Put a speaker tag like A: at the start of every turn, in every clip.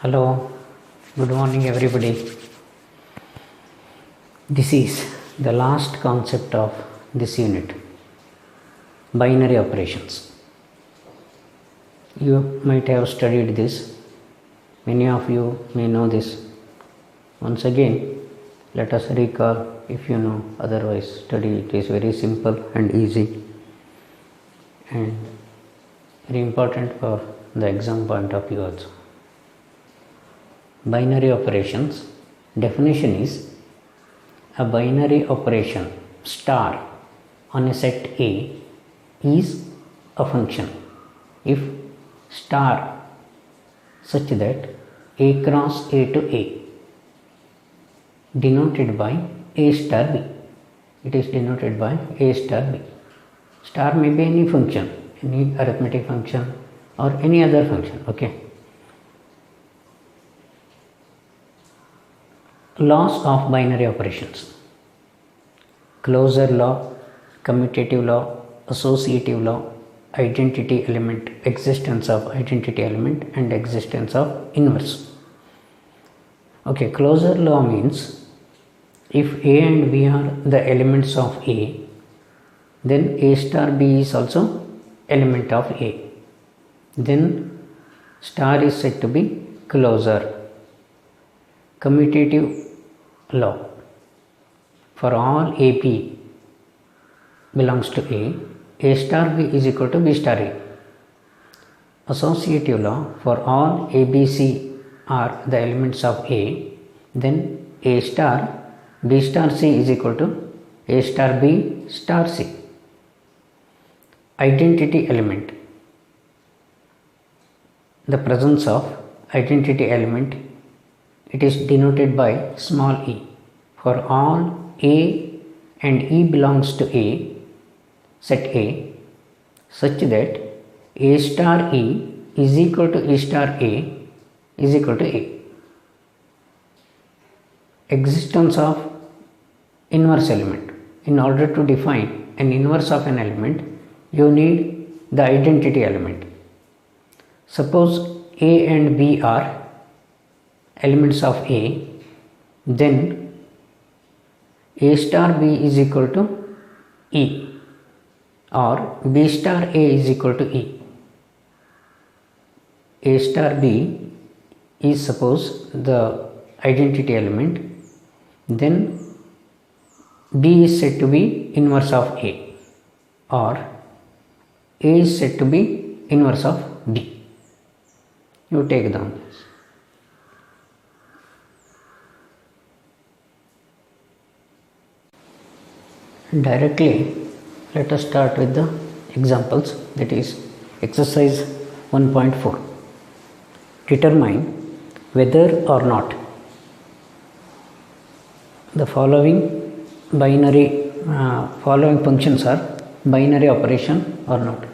A: Hello, good morning everybody. This is the last concept of this unit, binary operations. You might have studied this, many of you may know this. Once again, let us recall if you know, otherwise study. It is very simple and easy and very important for the exam point of view also. Binary operations definition is a binary operation star on a set A is a function if star such that A cross A to A denoted by A star B. It is denoted by A star B. Star may be any function, any arithmetic function or any other function. Okay. Laws of binary operations: closure law, commutative law, associative law, identity element, existence of identity element and existence of inverse. Okay, closure law means if A and B are the elements of A, then A star B is also element of A. Then star is said to be closure. Commutative law: for all AP belongs to A star B is equal to B star A. Associative law: for all ABC are the elements of A, then A star B star C is equal to A star B star C. Identity element: the presence of identity element, it is denoted by small e. For all A and E belongs to A, set A, such that A star E is equal to E star A is equal to A. Existence of inverse element: in order to define an inverse of an element, you need the identity element. Suppose A and B are elements of A, then A star B is equal to E or B star A is equal to E. A star B is suppose the identity element, then B is said to be inverse of A or A is said to be inverse of B. You take down this. Directly, let us start with the examples, that is exercise 1.4. Determine whether or not the following following functions are binary operation or not.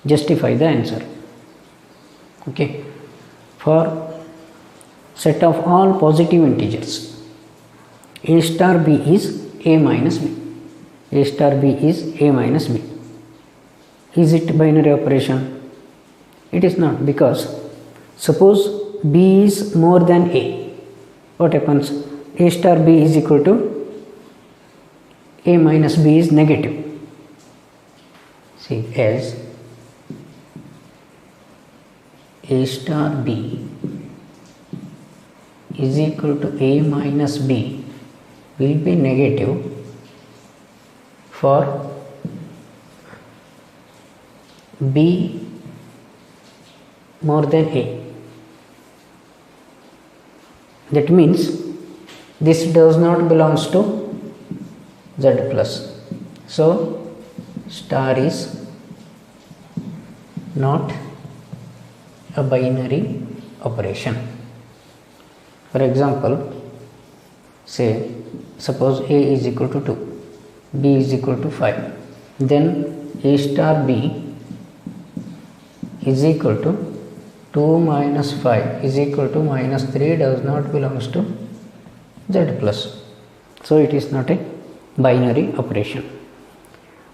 A: Justify the answer. Okay. For set of all positive integers, A star B is A minus B. A star B is A minus B. Is it binary operation? It is not, because suppose B is more than A. What happens? A star B is equal to A minus B is negative. See, as A star B is equal to A minus B will be negative for B more than A. That means this does not belongs to Z plus. So star is not a binary operation. For example, say suppose A is equal to 2, B is equal to 5, then A star B is equal to 2 minus 5 is equal to minus 3 does not belongs to Z plus. So it is not a binary operation.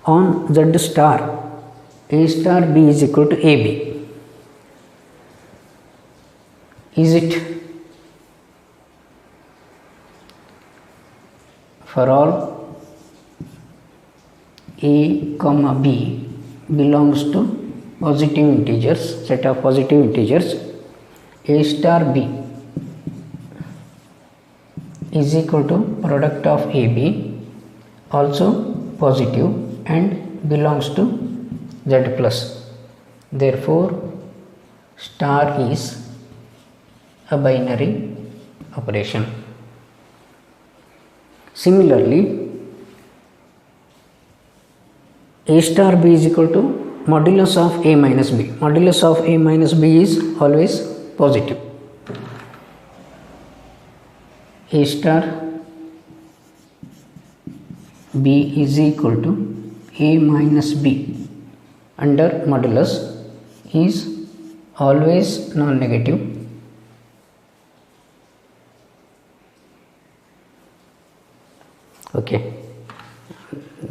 A: On Z star, A star B is equal to AB. is it for all a comma b belongs to positive integers, set of positive integers, a star b is equal to product of ab also positive and belongs to z plus. Therefore star is a binary operation. Similarly, a star b is equal to modulus of a minus b. Modulus of a minus b is always positive. A star b is equal to a minus b under modulus is always non-negative. Okay,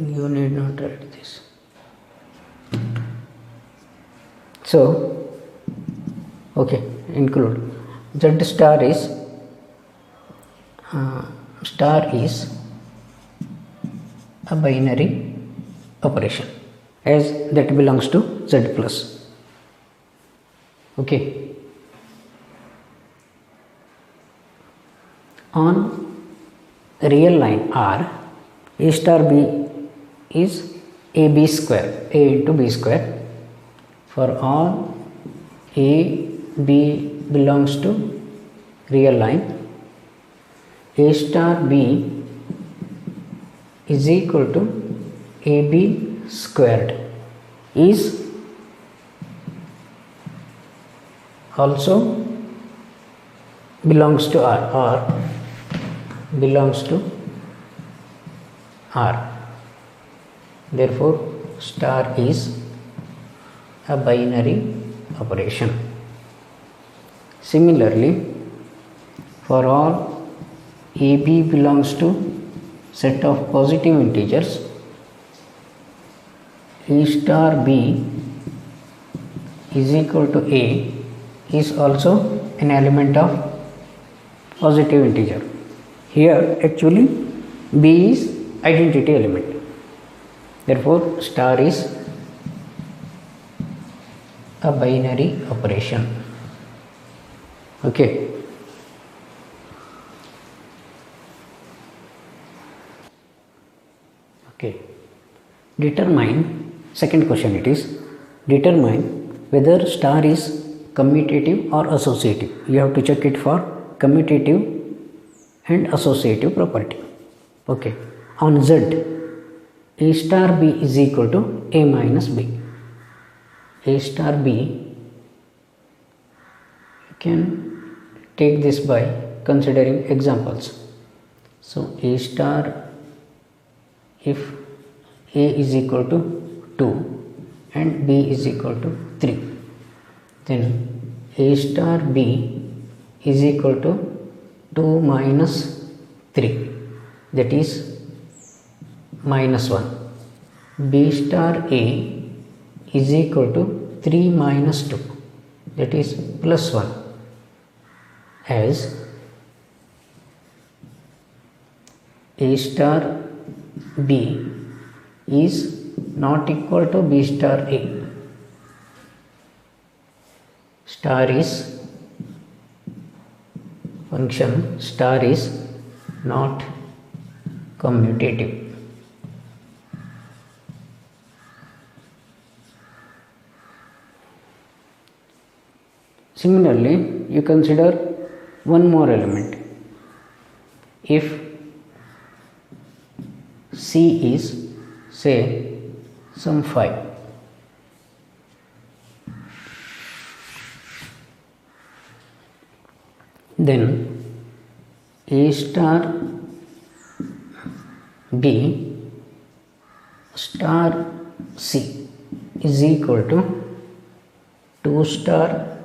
A: you need not write this. So, okay, include z star is a binary operation as that belongs to z plus. Okay, on real line R, a star b is ab square, a into b square. For all a b belongs to real line, a star b is equal to ab squared is also belongs to R or belongs to R. Therefore star is a binary operation. Similarly, for all ab belongs to set of positive integers, a star b is equal to a is also an element of positive integer. Here actually b is identity element. Therefore star is a binary operation. Okay. Okay. Determine, second question it is, determine whether star is commutative or associative. You have to check it for commutative and associative property. Okay. On Z, a star b is equal to a minus b. A star b, you can take this by considering examples. So a star, if a is equal to 2 and b is equal to 3, then a star b is equal to 2 minus 3, that is minus 1. B star a is equal to 3 minus 2, that is plus 1, as a star b is not equal to b star a. Star is function, star is not commutative. Similarly, you consider one more element. If C is, say, some 5, then A star B star C is equal to 2 star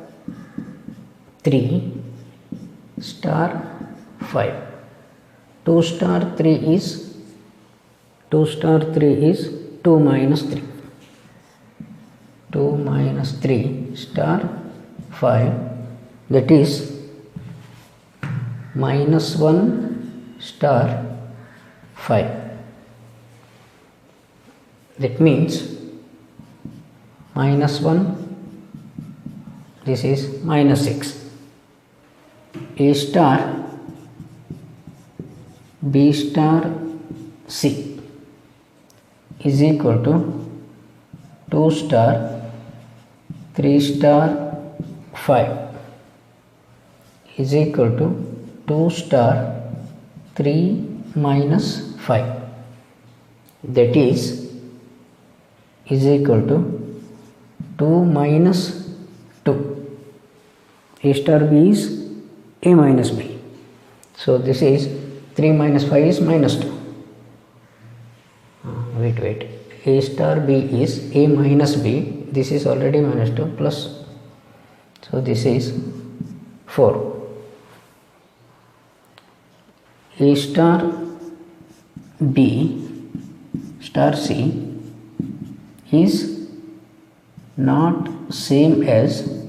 A: 3 star 5. 2 star 3 is 2 minus 3. 2 minus 3 star 5, that is minus 1 star 5. That means minus 1, this is minus 6. A star, B star, C is equal to 2 star, 3 star, 5 is equal to 2 star 3 minus 5, that is equal to 2 minus 2. A star B is A minus B. So this is 3 minus 5 is minus 2. Wait. A star B is A minus B. This is already minus 2 plus. So this is 4. A star B star C is not same as,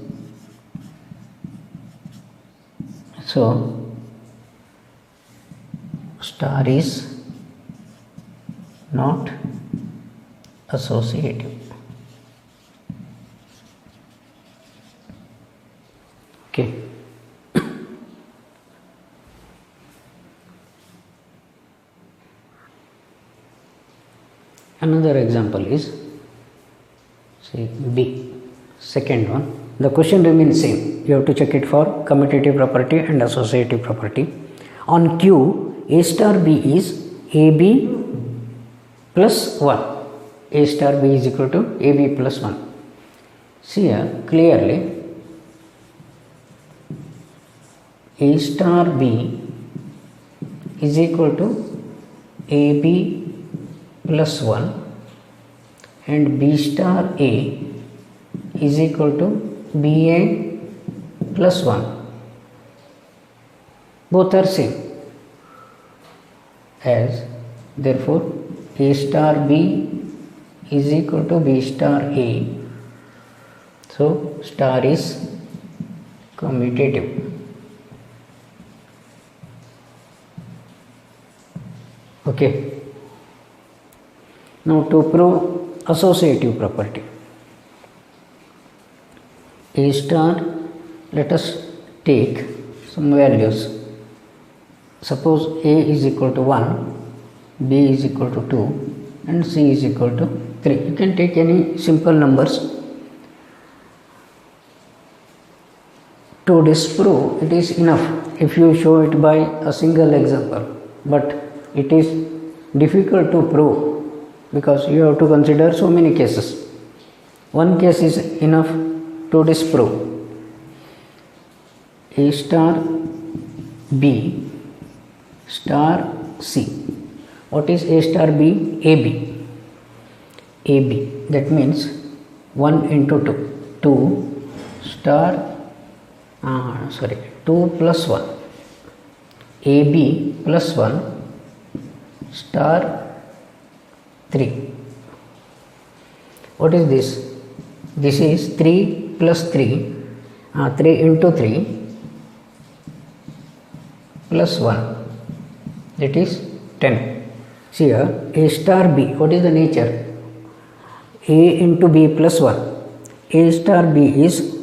A: so star is not associative. Okay. Another example is, say, B, second one. The question remains same. You have to check it for commutative property and associative property. On Q, A star B is AB plus 1. A star B is equal to AB plus 1. See here clearly, A star B is equal to AB plus 1 and B star A is equal to BA plus 1. Both are same, as therefore A star B is equal to B star A. So star is commutative. Okay. Now to prove associative property, A star, let us take some values. Suppose A is equal to 1, B is equal to 2 and C is equal to 3. You can take any simple numbers. To disprove it is enough if you show it by a single example, but it is difficult to prove because you have to consider so many cases. One case is enough to disprove. A star B star C. What is A star B? AB. AB. That means 1 into 2. 2 star 2 plus 1. AB plus 1 star 3. What is this? This is 3 plus 3, 3 into 3 plus 1, that is 10. See here, A star B, what is the nature? A into B plus 1. A star B is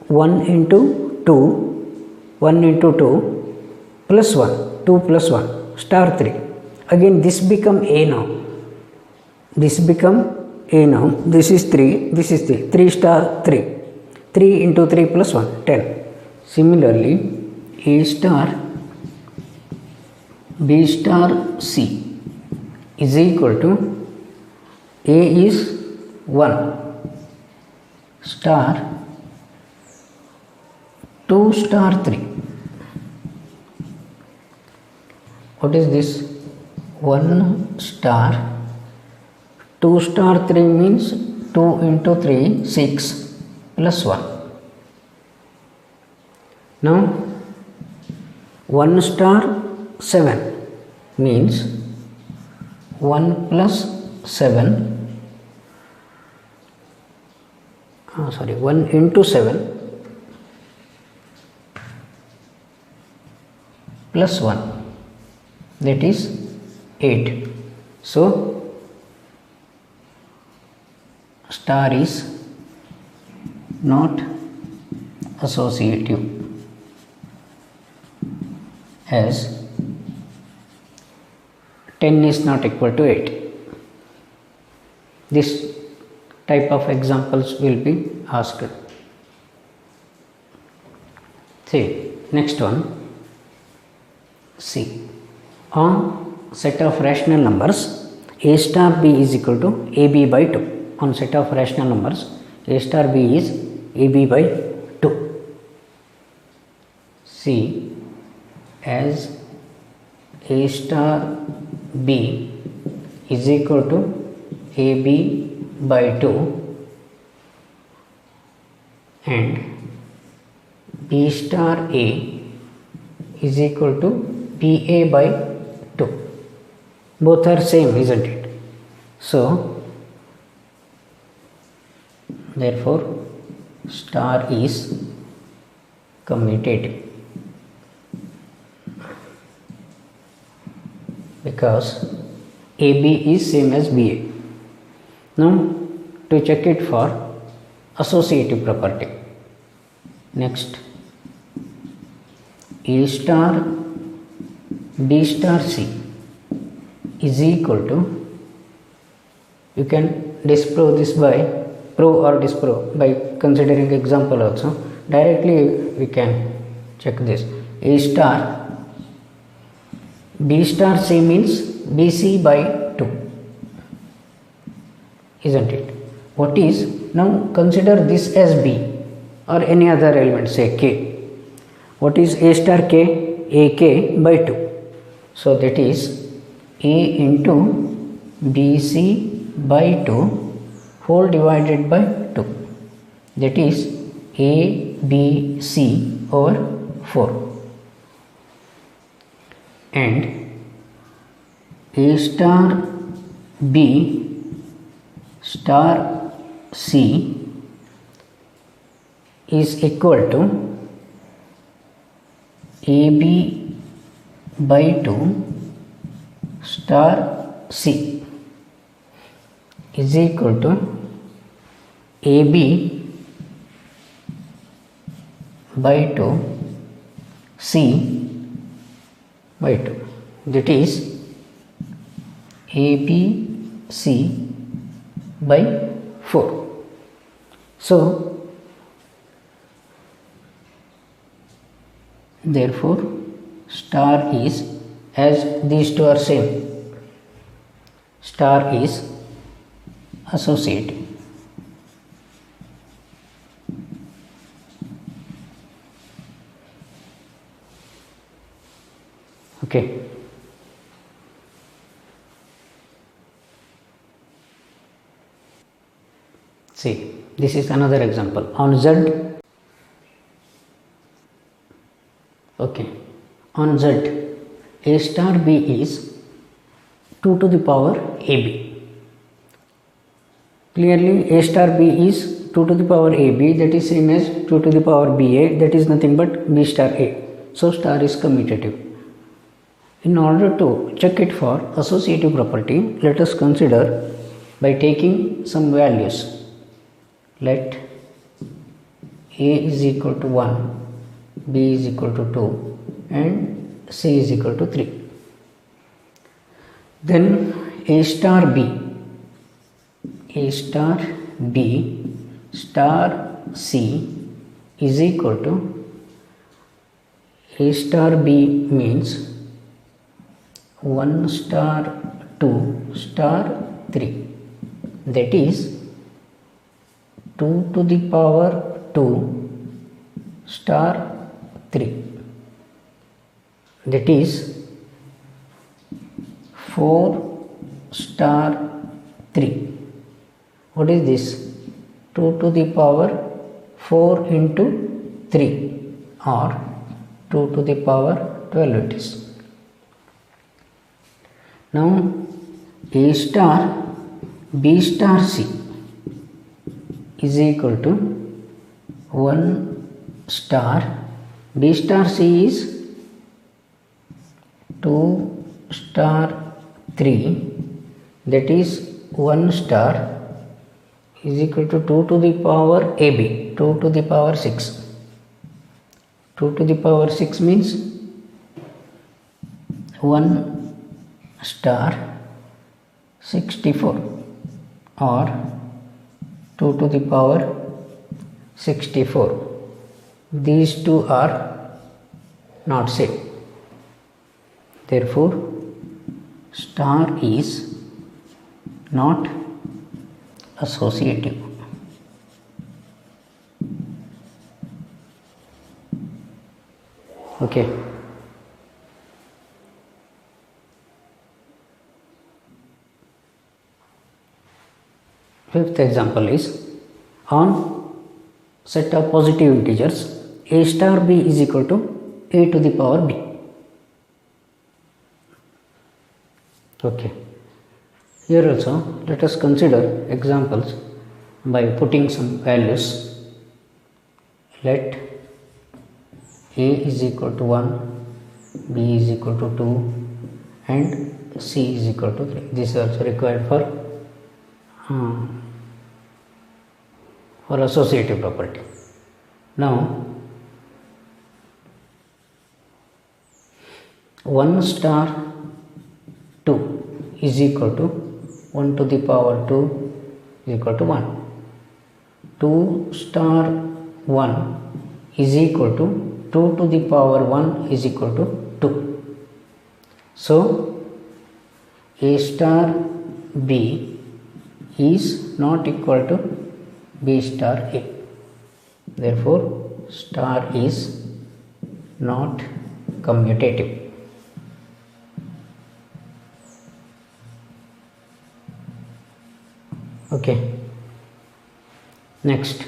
A: 1 into 2, 1 into 2 plus 1, 2 plus 1, star 3. Again this become A now. This become A now. This is 3, this is 3. 3 star 3. 3 into 3 plus 1, 10. Similarly, A star B star C is equal to A is 1 star 2 star 3. What is this? 1 star 2 star 3 means 2 into 3, 6 plus 1. Now 1 star 7 means 1 plus 7, 1 into 7 plus 1, that is 8. So star is not associative as 10 is not equal to 8. This type of examples will be asked. See, next one. See, on set of rational numbers, a star b is equal to ab by 2. On set of rational numbers, a star b is ab by 2. See, as a star b is equal to ab by 2 and b star a is equal to ba by 2. Both are same, isn't it? So therefore star is commutative because AB is same as BA. Now to check it for associative property, next A star B star C is equal to, you can disprove this by prove or disprove by considering example also. Directly we can check this. A star B star C means BC by 2, isn't it? What is, now consider this as B or any other element, say K. What is A star K? AK by 2. So that is A into BC by 2 whole divided by 2. That is ABC over 4. And A star B star C is equal to AB by 2 star C is equal to AB by 2 C by 2. That is ABC by 4. So therefore star is, as these two are same, star is associative. Okay. See, this is another example. On Z, okay, on Z, A star B is 2 to the power AB. Clearly, A star B is 2 to the power AB, that is same as 2 to the power BA, that is nothing but B star A. So star is commutative. In order to check it for associative property, let us consider by taking some values. Let A is equal to 1, B is equal to 2 and C is equal to 3. Then A star B star C is equal to, A star B means 1 star 2 star 3, that is 2 to the power 2 star 3, that is 4 star 3. What is this? 2 to the power 4 into 3 or 2 to the power 12 it is. Now A star B star C is equal to 1 star B star C is 2 star 3, that is 1 star is equal to 2 to the power AB, 2 to the power 6. 2 to the power 6 means 1 star 64 or 2 to the power 64. These two are not same. Therefore, star is not associative. Okay. Fifth example is on set of positive integers a star b is equal to a to the power b. Okay. Here also let us consider examples by putting some values. Let a is equal to 1, b is equal to 2 and c is equal to 3. This is also required for associative property. Now 1 star 2 is equal to 1 to the power 2 is equal to 1. 2 star 1 is equal to 2 to the power 1 is equal to 2. So, a star b is not equal to b star a. Therefore, star is not commutative. Okay. Next,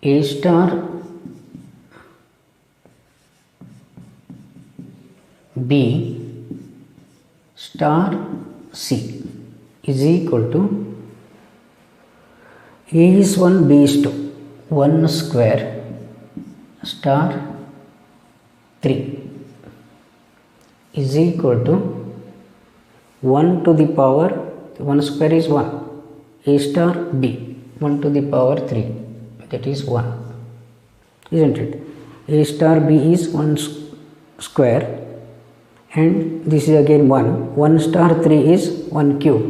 A: a star b star c is equal to a is 1, b is 2, 1 square star 3 is equal to 1 to the power 1 square is 1, a star b 1 to the power 3, that is 1, isn't it? A star b is 1 square and this is again 1 star 3 is 1 cube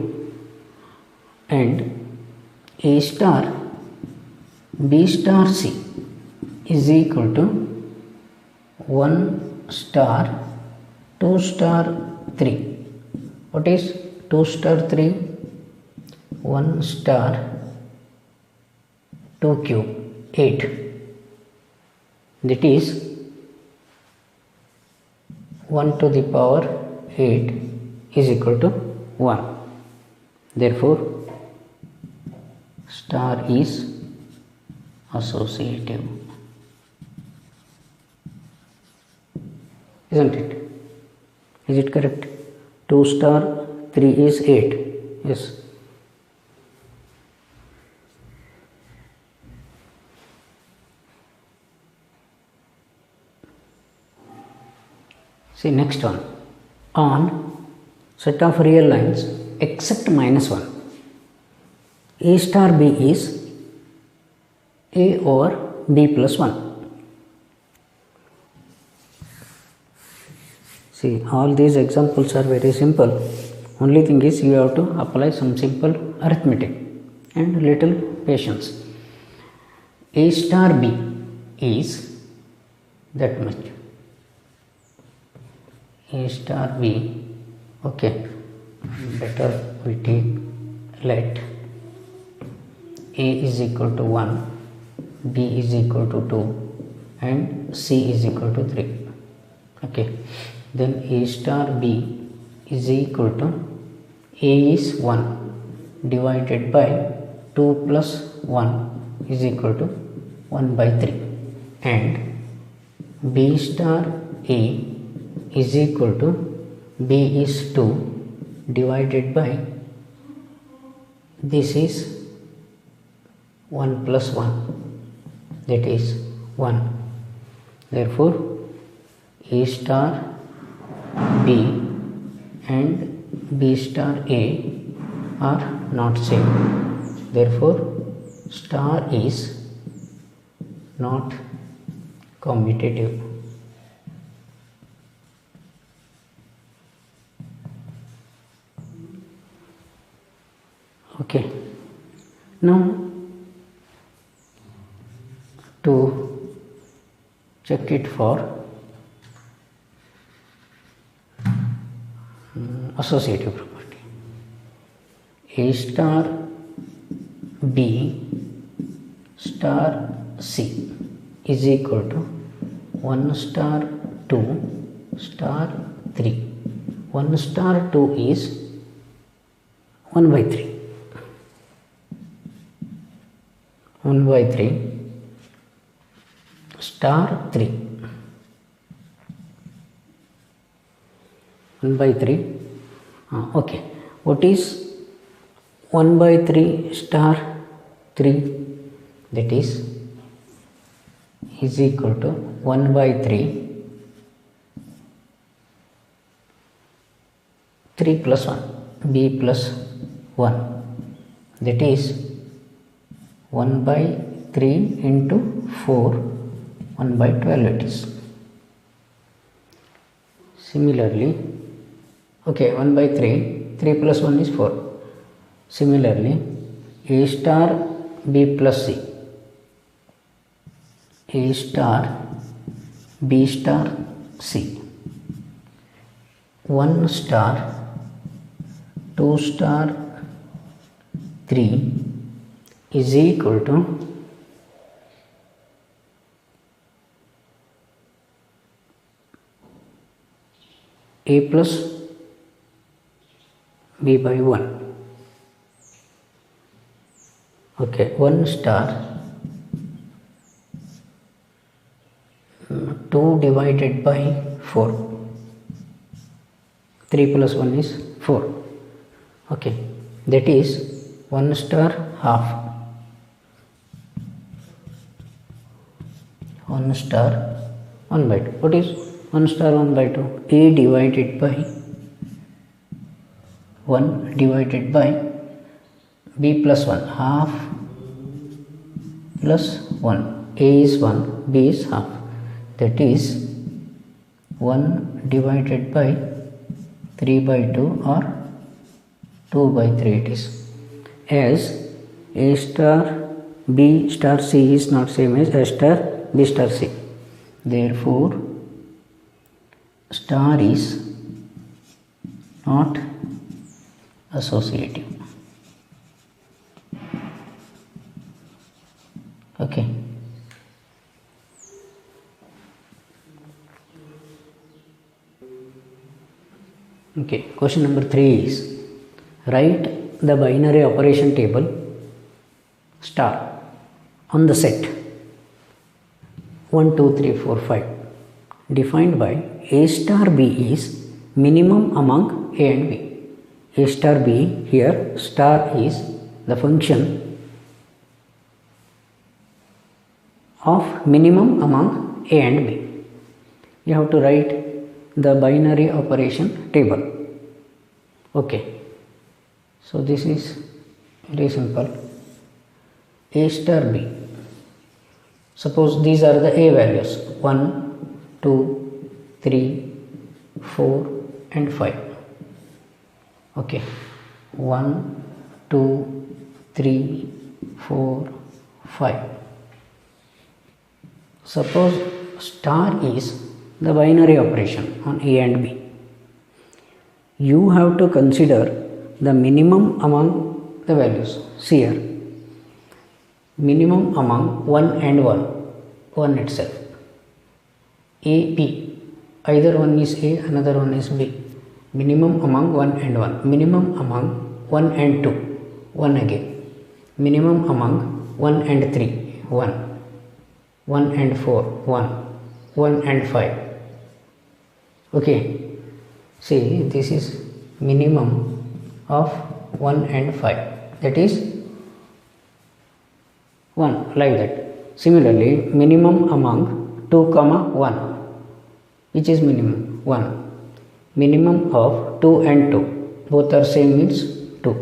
A: and a star b star c is equal to 1 star 2 star 3. What is 2 star 3? 1 star 2 cube 8, that is 1 to the power 8 is equal to 1. Therefore, star is associative, isn't it? Is it correct? 2 star 3 is 8. Yes. See next one. On set of real lines except minus 1, a star b is a over b plus 1. See, all these examples are very simple. Only thing is you have to apply some simple arithmetic and little patience. A star b is that much. A star b, okay, better we take let a is equal to 1, b is equal to 2 and c is equal to 3. Okay, then a star b is equal to a is 1 divided by 2 plus 1 is equal to 1 by 3 and b star a is equal to b is 2 divided by this is 1 plus 1, that is 1. Therefore, A star B and B star A are not same, therefore star is not commutative. Okay, now to check it for associative property, A star B star C is equal to 1 star 2 star 3. 1 star 2 is 1 by 3. 1 by 3 star 3. 1 by 3. Okay. What is 1 by 3 star 3? That is equal to 1 by 3 3 plus 1 B plus 1, that is 1 by 3 into 4, 1 by 12 it is. Similarly, okay, 1 by 3, 3 plus 1 is 4. Similarly, A star B plus C, A star B star C, 1 star 2 star 3 is equal to A plus B by 1. Okay, 1 star 2 divided by 4. 3 plus 1 is 4. Okay, that is 1 star half. 1 star 1 by 2. What is 1 star 1 by 2? A divided by 1 divided by B plus 1, half plus 1. A is 1, B is half. That is 1 divided by 3 by 2 or 2 by 3 it is. As A star B star C is not same as A star B star C. Therefore, star is not associative. Okay. Okay, question number 3 is write the binary operation table star on the set 1, 2, 3, 4, 5 defined by A star B is minimum among A and B. A star B, here star is the function of minimum among A and B. You have to write the binary operation table. Okay, so this is very simple. A star B, suppose these are the A values 1, 2, 3, 4 and 5. Okay, 1, 2, 3, 4, 5. Suppose star is the binary operation on A and B. You have to consider the minimum among the values. See here, minimum among 1 and 1, 1 itself. A, B, either one is A, another one is B. Minimum among 1 and 1, minimum among 1 and 2, 1 again. Minimum among 1 and 3, 1. 1 and 4, 1. 1 and 5. Okay, see, this is minimum of 1 and 5, that is 1, like that. Similarly, minimum among 2, 1, which is minimum? 1. Minimum of 2 and 2, both are same means 2.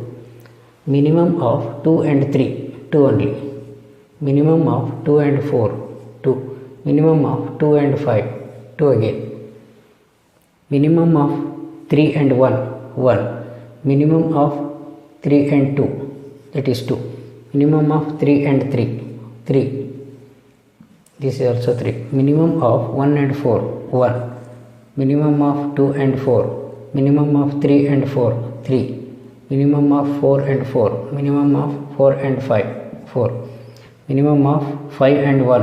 A: Minimum of 2 and 3, 2 only. Minimum of 2 and 4, 2. Minimum of 2 and 5, 2 again. Minimum of 3 and 1, 1. Minimum of 3 and 2, that is 2. Minimum of 3 and 3, 3. This is also 3. Minimum of 1 and 4, 1. Minimum of 2 and 4. Minimum of 3 and 4, 3. Minimum of 4 and 4. Minimum of 4 and 5, 4. Minimum of 5 and 1,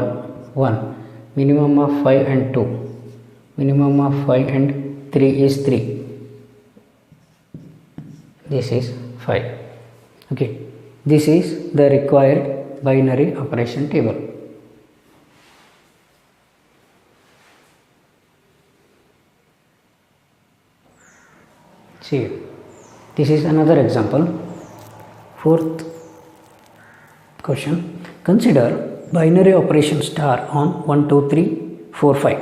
A: 1. Minimum of 5 and 2. Minimum of 5 and 3 is 3. This is 5. Okay. This is the required binary operation table. See, this is another example. Fourth question. Consider binary operation star on 1, 2, 3, 4, 5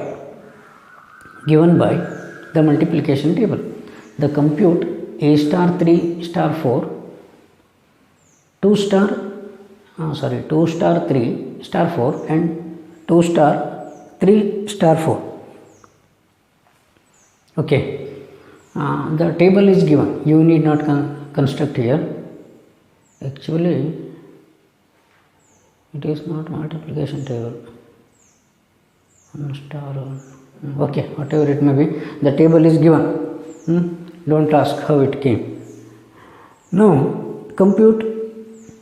A: given by the multiplication table. The compute A star 3 star 4, 2 star 3 star 4 and 2 star 3 star 4. Okay. The table is given. You need not construct here. Actually, it is not multiplication table. 1 star 1. Okay, whatever it may be, the table is given. Don't ask how it came. Now, compute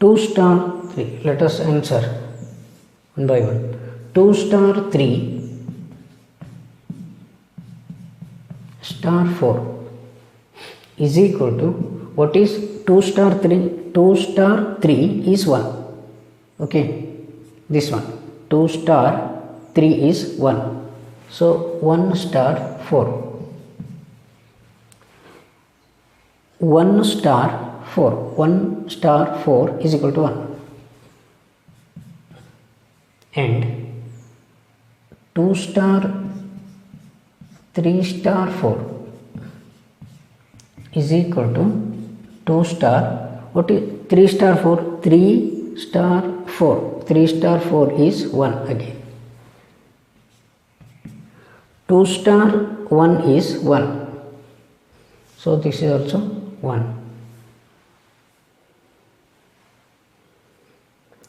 A: 2 star 3. Let us answer one by one. 2 star 3 star 4 is equal to, what is 2 star 3? 2 star 3 is 1. Okay, this one. 2 star 3 is 1. So 1 star 4. 1 star 4. 1 star 4 is equal to 1. And 2 star 3 star 4 is equal to 2 star, what is 3 star 4? 3 star 4. 3 star 4 is 1 again. 2 star 1 is 1. So this is also 1.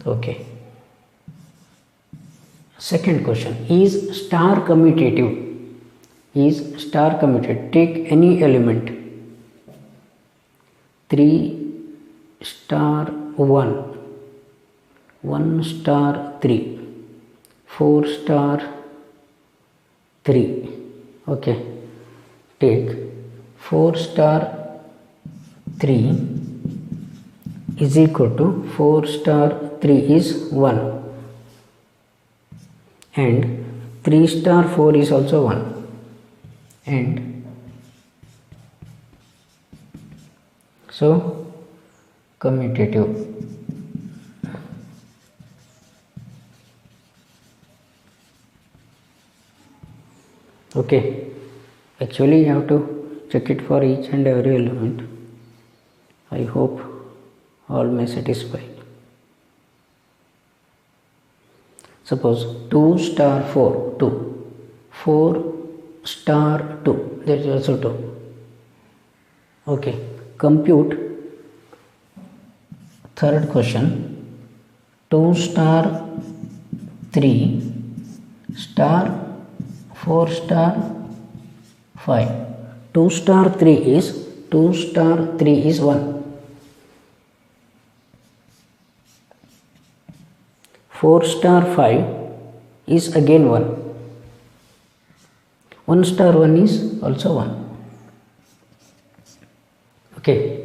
A: Okay. Second question. Is star commutative? Is star commutative? Take any element. 3 star 1, 1 star 3, 4 star 3. Okay, take 4 star 3 is equal to 4 star 3 is 1 and 3 star 4 is also 1 and so commutative. Okay, actually you have to check it for each and every element. I hope all may satisfy. Suppose 2 star 4, 2, 4 star 2, that is also 2. Okay, compute third question. 2 star 3 star 4 star 5. 2 star 3 is 2 star 3 is 1. 4 star 5 is again 1. 1 star 1 is also 1. Okay.